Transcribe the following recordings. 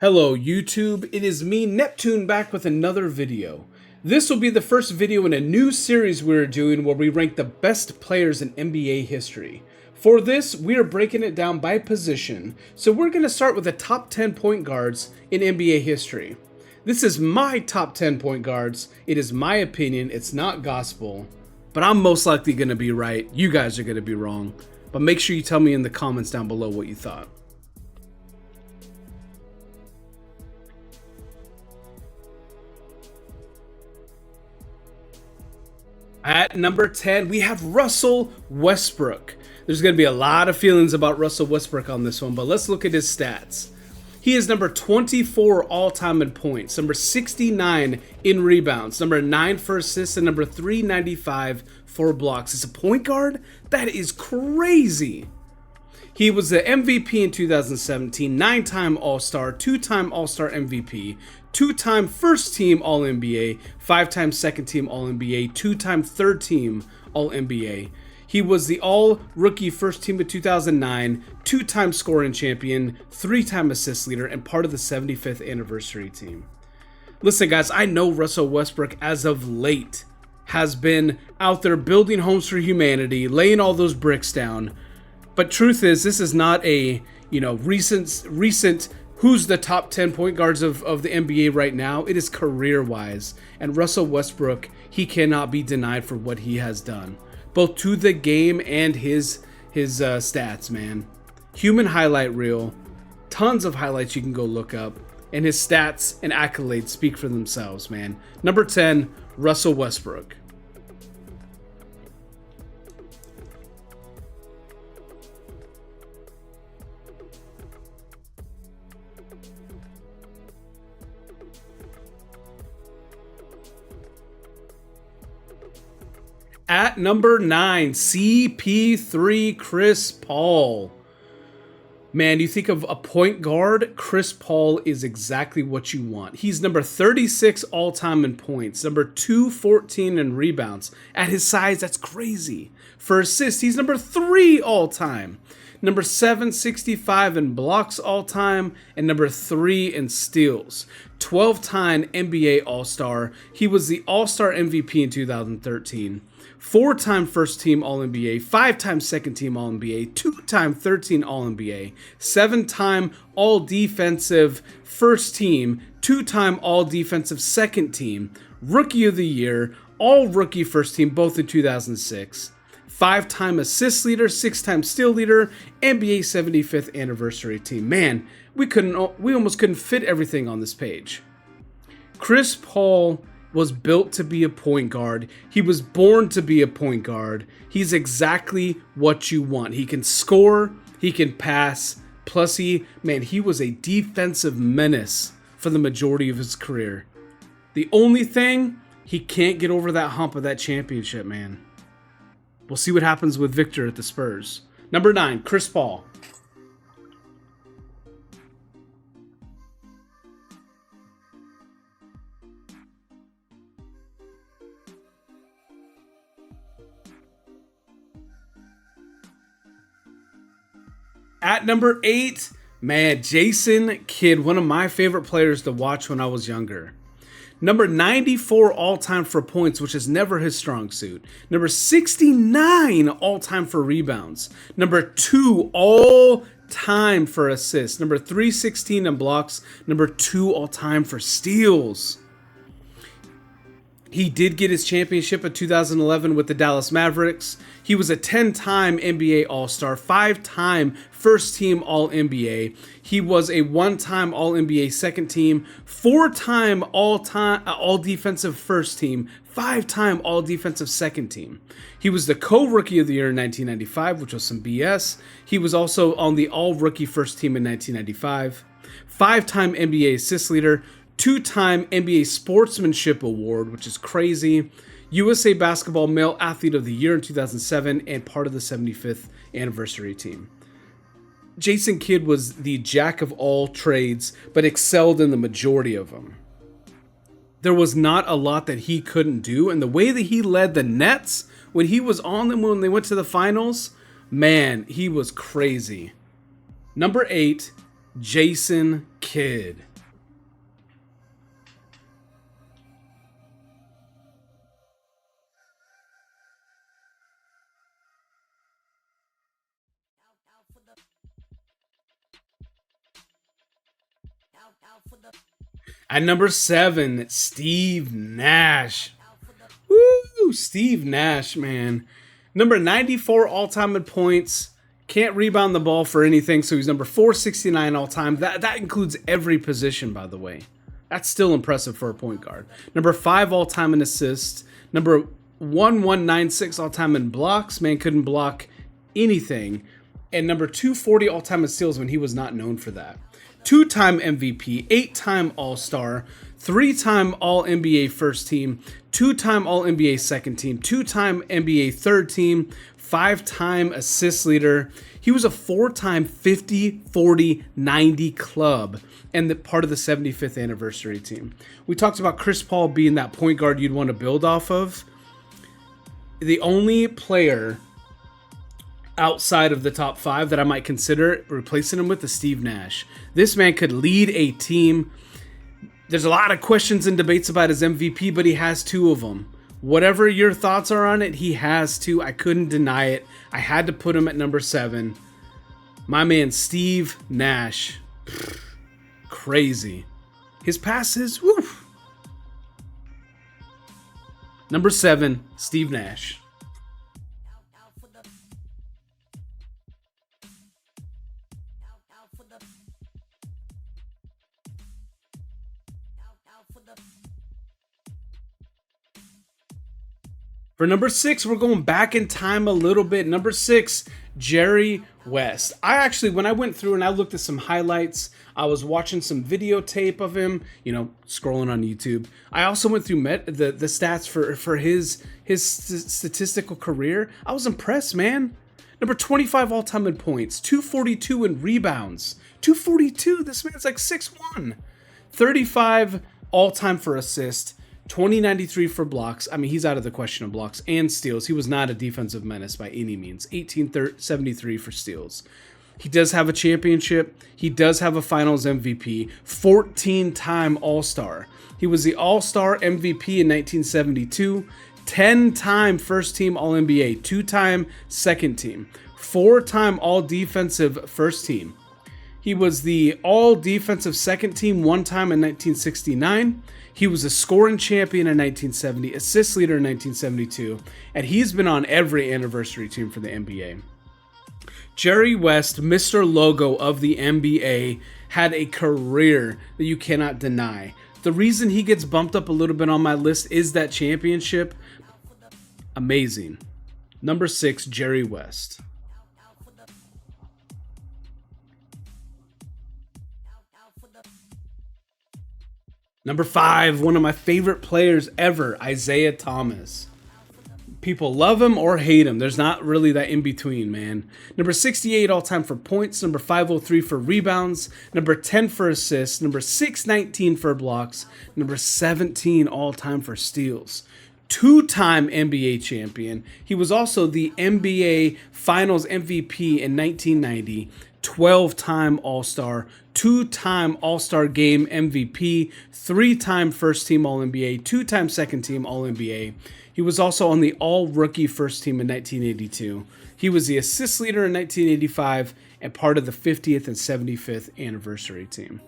Hello YouTube, it is me Neptune back with another video. This will be the first video in a new series we're doing where we rank the best players in NBA history. For this, we are breaking it down by position, so we're going to start with the top 10 point guards in NBA history. This is my top 10 point guards, it is my opinion, it's not gospel, but I'm most likely going to be right, you guys are going to be wrong, but make sure you tell me in the comments down below what you thought. At number 10, we have Russell Westbrook. There's going to be a lot of feelings about Russell Westbrook on this one, but let's look at his stats. He is number 24 all-time in points, number 69 in rebounds, number 9 for assists, and number 395 for blocks. As a point guard, that is crazy. He was the MVP in 2017, 9-time All-Star, 2-time All-Star MVP, 2-time first-team All-NBA, 5-time second-team All-NBA, 2-time third-team All-NBA. He was the All-Rookie First Team of 2009, 2-time scoring champion, 3-time assist leader, and part of the 75th anniversary team. Listen, guys, I know Russell Westbrook, as of late, has been out there building homes for humanity, laying all those bricks down. But truth is, this is not a, recent who's the top 10 point guards of the NBA right now. It is career-wise. And Russell Westbrook, he cannot be denied for what he has done, both to the game and his stats, man. Human highlight reel, tons of highlights you can go look up, and his stats and accolades speak for themselves, man. Number 10, Russell Westbrook. At number 9, CP3, Chris Paul. Man, you think of a point guard, Chris Paul is exactly what you want. He's number 36 all-time in points, number 214 in rebounds. At his size, that's crazy. For assists, he's number 3 all-time. Number 765 in blocks all-time, and number 3 in steals. 12-time NBA All-Star. He was the All-Star MVP in 2013. 4-time first-team All-NBA, 5-time second-team All-NBA, 2-time third-team All-NBA, 7-time All-Defensive first-team, 2-time All-Defensive second-team, Rookie of the Year, All-Rookie first-team, both in 2006. 5-time assist leader, 6-time steal leader, NBA 75th anniversary team. Man, we almost couldn't fit everything on this page. Chris Paul was built to be a point guard. He was born to be a point guard. He's exactly what you want. He can score, he can pass, plus he was a defensive menace for the majority of his career. The only thing, he can't get over that hump of that championship, man. We'll see what happens with Victor at the Spurs. Number 9, Chris Paul. At number 8, man, Jason Kidd, one of my favorite players to watch when I was younger. Number 94 all-time for points, which is never his strong suit. Number 69 all-time for rebounds. Number 2 all-time for assists. Number 316 in blocks. Number 2 all-time for steals. He did get his championship in 2011 with the Dallas Mavericks. He was a 10-time NBA All-Star, 5-time first-team All-NBA. He was a 1-time All-NBA second team, 4-time All-Defensive first team, 5-time All-Defensive second team. He was the co-Rookie of the Year in 1995, which was some BS. He was also on the All-Rookie first team in 1995. 5-time NBA assist leader, 2-time NBA Sportsmanship Award, which is crazy. USA Basketball Male Athlete of the Year in 2007, and part of the 75th anniversary team. Jason Kidd was the jack of all trades, but excelled in the majority of them. There was not a lot that he couldn't do, and the way that he led the Nets when he was on them when they went to the finals, man, he was crazy. Number 8, Jason Kidd. At number 7, Steve Nash. Woo! Steve Nash, man. Number 94 all-time in points. Can't rebound the ball for anything, so he's number 469 all-time. That includes every position, by the way. That's still impressive for a point guard. Number 5 all-time in assists. Number 1196 all-time in blocks. Man couldn't block anything. And number 240 all-time in steals when he was not known for that. 2-time MVP, 8-time All-Star, 3-time All-NBA first team, 2-time All-NBA second team, 2-time NBA third team, 5-time assist leader. He was a 4-time 50, 40, 90 club and part of the 75th anniversary team. We talked about Chris Paul being that point guard you'd want to build off of. The only player outside of the top 5 that I might consider replacing him with is Steve Nash. This man could lead a team. There's a lot of questions and debates about his MVP, but he has 2 of them. Whatever your thoughts are on it, he has 2. I couldn't deny it. I had to put him at number 7. My man, Steve Nash. Crazy. His passes, woo. Number 7, Steve Nash. For number 6, we're going back in time a little bit. Number 6, Jerry West. When I went through and I looked at some highlights, I was watching some videotape of him, scrolling on YouTube. I also went through the stats for his statistical career. I was impressed, man. Number 25 all-time in points, 242 in rebounds. 242, this man's like 6'1". 35 all-time for assists. 2093 for blocks. I mean, he's out of the question of blocks and steals. He was not a defensive menace by any means. 1873 for steals. He does have a championship. He does have a finals MVP. 14-time All-Star. He was the All-Star MVP in 1972. 10-time first team All-NBA. 2-time second team. 4-time All-Defensive first team. He was the All-Defensive second team 1 time in 1969. He was a scoring champion in 1970, assist leader in 1972, and he's been on every anniversary team for the NBA. Jerry West, Mr. Logo of the NBA, had a career that you cannot deny. The reason he gets bumped up a little bit on my list is that championship. Amazing. Number 6, Jerry West. Number 5, one of my favorite players ever, Isaiah Thomas. People love him or hate him. There's not really that in between, man. Number 68 all-time for points. Number 503 for rebounds. Number 10 for assists. Number 619 for blocks. Number 17 all-time for steals. 2-time NBA champion. He was also the NBA Finals MVP in 1990. 12-time All-Star, 2-time All-Star Game MVP, 3-time First Team All-NBA, 2-time Second Team All-NBA. He was also on the All-Rookie First Team in 1982. He was the assist leader in 1985 and part of the 50th and 75th anniversary team.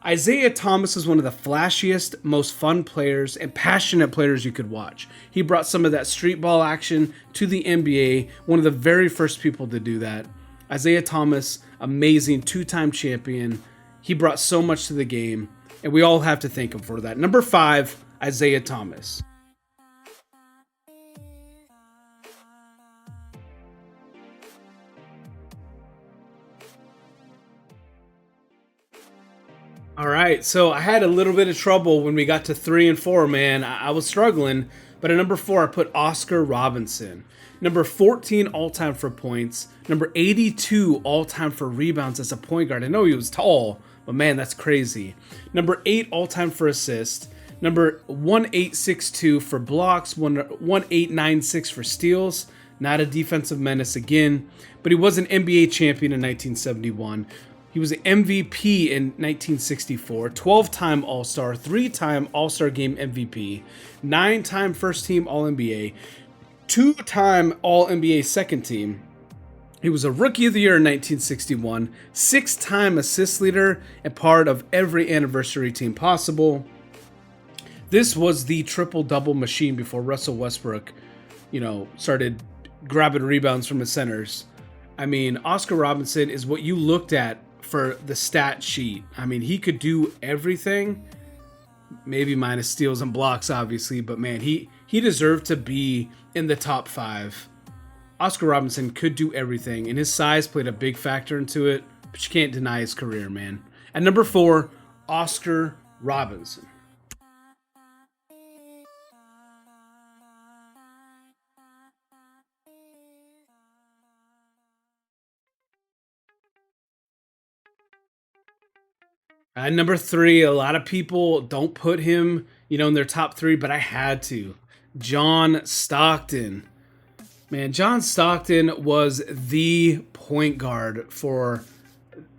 Isaiah Thomas is one of the flashiest, most fun players and passionate players you could watch. He brought some of that street ball action to the NBA, one of the very first people to do that. Isaiah Thomas, amazing 2-time champion. He brought so much to the game, and we all have to thank him for that. Number 5, Isaiah Thomas. All right, so I had a little bit of trouble when we got to 3 and 4, man. I was struggling, but at number 4, I put Oscar Robinson. Number 14 all-time for points. Number 82 all-time for rebounds as a point guard. I know he was tall, but man, that's crazy. Number 8 all-time for assists. Number 1862 for blocks. 1896 for steals. Not a defensive menace again, but he was an NBA champion in 1971. He was an MVP in 1964, 12-time All-Star, 3-time All-Star Game MVP, 9-time First Team All-NBA, 2-time All-NBA Second Team, He was a Rookie of the Year in 1961, 6-time assist leader, and part of every anniversary team possible. This was the triple-double machine before Russell Westbrook, started grabbing rebounds from the centers. I mean, Oscar Robinson is what you looked at for the stat sheet. I mean, he could do everything, maybe minus steals and blocks, obviously, but man, he deserved to be in the top 5. Oscar Robinson could do everything, and his size played a big factor into it, but you can't deny his career, man. At number 4, Oscar Robinson. At number 3, a lot of people don't put him, in their top 3, but I had to. John Stockton. Man, John Stockton was the point guard for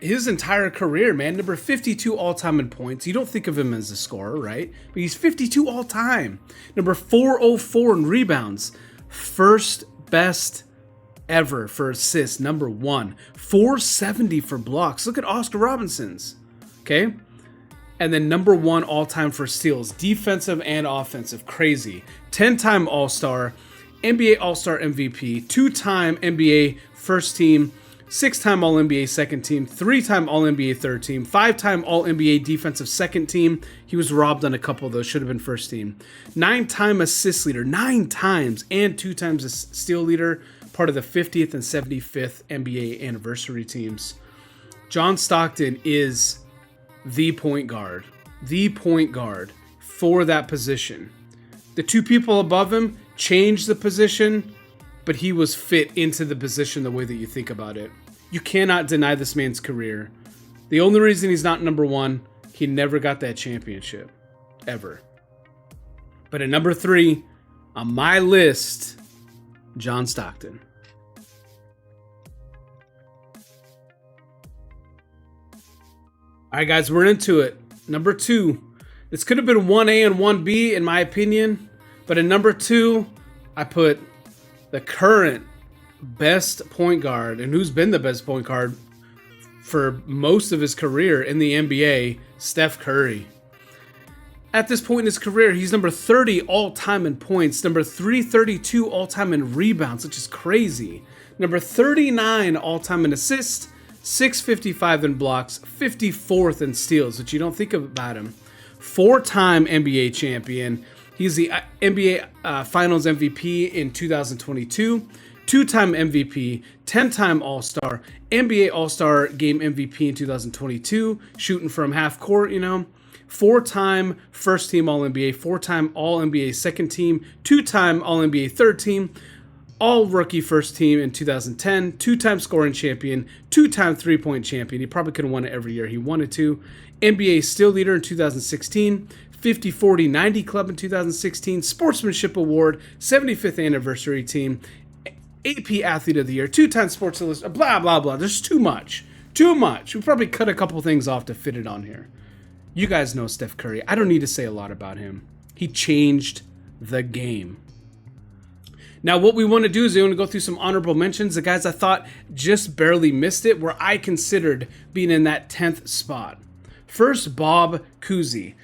his entire career, man. Number 52 all-time in points. You don't think of him as a scorer, right? But he's 52 all-time. Number 404 in rebounds. First best ever for assists, number 1. 470 for blocks. Look at Oscar Robinson's. Okay? And then number 1 all-time for steals. Defensive and offensive. Crazy. 10-time All-Star. NBA All-Star MVP, 2-time NBA first team, 6-time All-NBA second team, 3-time All-NBA third team, 5-time All-NBA defensive second team. He was robbed on a couple of those, should have been first team. 9-time assist leader, 9 times, and 2 times a steal leader, part of the 50th and 75th NBA anniversary teams. John Stockton is the point guard for that position. The 2 people above him changed the position, but he was fit into the position the way that you think about it. You cannot deny this man's career. The only reason he's not number 1, he never got that championship. Ever. But at number 3, on my list, John Stockton. Alright guys, we're into it. Number 2. This could have been 1A and 1B in my opinion. But in number 2, I put the current best point guard, and who's been the best point guard for most of his career in the NBA, Steph Curry. At this point in his career, he's number 30 all-time in points, number 332 all-time in rebounds, which is crazy, number 39 all-time in assists, 655 in blocks, 54th in steals, which you don't think about him. 4-time NBA champion. He's the NBA Finals MVP in 2022, 2-time MVP, 10-time All-Star, NBA All-Star Game MVP in 2022, shooting from half court, 4-time First Team All-NBA, 4-time All-NBA Second Team, 2-time All-NBA Third Team, All-Rookie First Team in 2010, 2-time Scoring Champion, 2-time Three-Point Champion. He probably could have won it every year he wanted to. NBA Steal Leader in 2016, 50-40-90 Club in 2016, Sportsmanship Award, 75th Anniversary Team, AP Athlete of the Year, 2-time Sports Illustrated, blah, blah, blah. There's too much. Too much. We probably cut a couple things off to fit it on here. You guys know Steph Curry. I don't need to say a lot about him. He changed the game. Now, what we want to do is we want to go through some honorable mentions. The guys I thought just barely missed it, where I considered being in that 10th spot. First, Bob Cousy.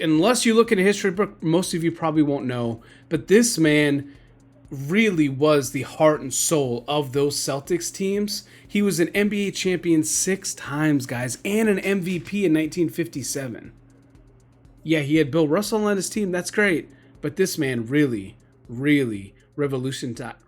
Unless you look in a history book, most of you probably won't know, but this man really was the heart and soul of those Celtics teams. He was an NBA champion 6 times, guys, and an MVP in 1957. Yeah, he had Bill Russell on his team. That's great. But this man really, really revolutionized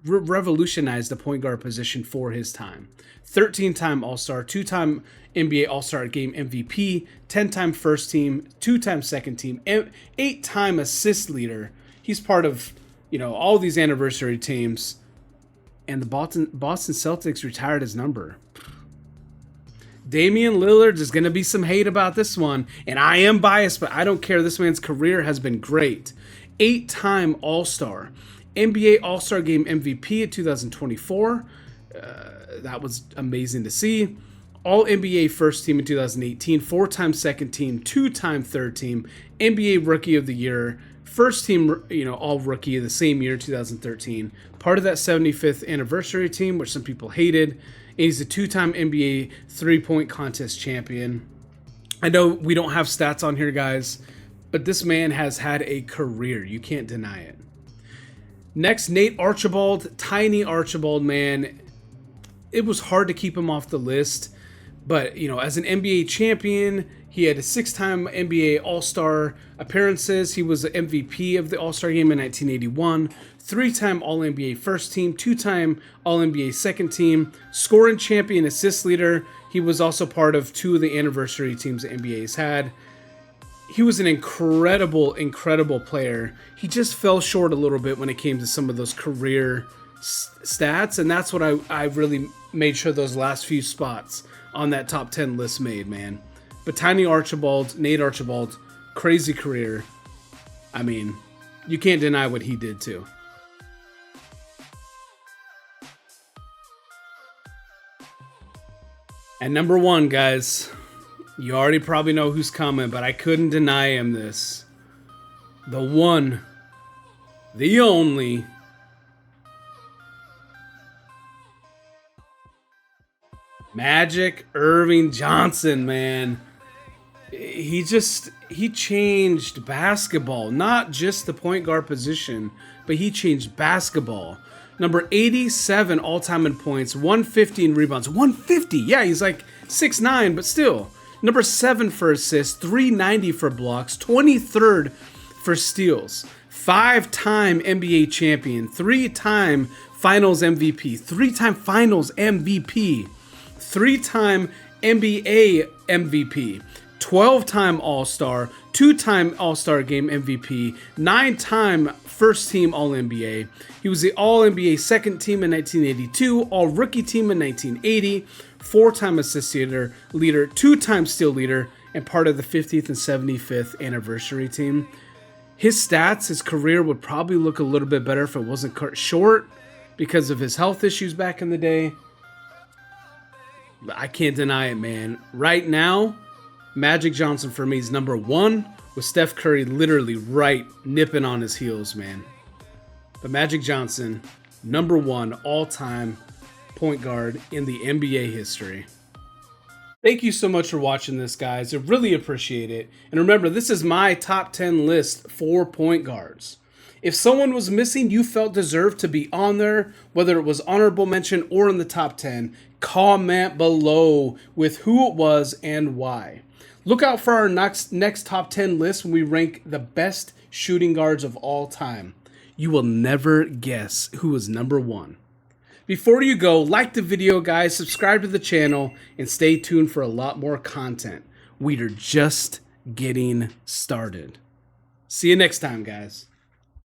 the point guard position for his time. 13-time All-Star, 2-time NBA All-Star Game MVP, 10-time First Team, 2-time Second Team, 8-time assist leader. He's part of, all these anniversary teams. And the Boston Celtics retired his number. Damian Lillard, is going to be some hate about this one. And I am biased, but I don't care. This man's career has been great. 8-time All-Star. NBA All-Star Game MVP in 2024. That was amazing to see. All NBA first team in 2018, 4-time second team, 2-time third team, NBA Rookie of the Year, first team, all rookie of the same year, 2013. Part of that 75th anniversary team, which some people hated. And he's a 2-time NBA three-point contest champion. I know we don't have stats on here, guys, but this man has had a career. You can't deny it. Next, Nate Archibald, tiny Archibald, man. It was hard to keep him off the list, but as an NBA champion, he had a 6-time NBA All-Star appearances. He was the MVP of the All-Star game in 1981, 3-time All-NBA first team, 2-time All-NBA second team, scoring champion, assist leader. He was also part of 2 of the anniversary teams the NBA has had. He was an incredible, incredible player. He just fell short a little bit when it came to some of those career stats, and that's what I really made sure those last few spots on that top 10 list made, man. But Tiny Archibald, Nate Archibald, crazy career. I mean, you can't deny what he did too. And number 1, guys, you already probably know who's coming, but I couldn't deny him this. The one, the only, Magic Irving Johnson, man. He changed basketball, not just the point guard position, but he changed basketball. Number 87 all-time in points, 150 in rebounds. 150, yeah, he's like 6'9", but still. Number 7 for assists, 390 for blocks, 23rd for steals. 5-time NBA champion, 3-time Finals MVP, 3-time Finals MVP, 3-time NBA MVP, 12-time All-Star, 2-time All-Star Game MVP, 9-time First Team All-NBA. He was the All-NBA Second Team in 1982, All-Rookie Team in 1980, 4-time Assist Leader, 2-time Steal Leader, and part of the 50th and 75th Anniversary Team. His stats, his career would probably look a little bit better if it wasn't cut short because of his health issues back in the day. But I can't deny it, man. Right now, Magic Johnson for me is number 1, with Steph Curry literally right nipping on his heels, man. But Magic Johnson, number 1 all-time point guard in the NBA history. Thank you so much for watching this, guys. I really appreciate it. And remember, this is my top 10 list for point guards. If someone was missing you felt deserved to be on there, whether it was honorable mention or in the top 10, comment below with who it was and why. Look out for our next top 10 list when we rank the best shooting guards of all time. You will never guess who is number 1. Before you go, like the video, guys, subscribe to the channel, and stay tuned for a lot more content. We are just getting started. See you next time, guys.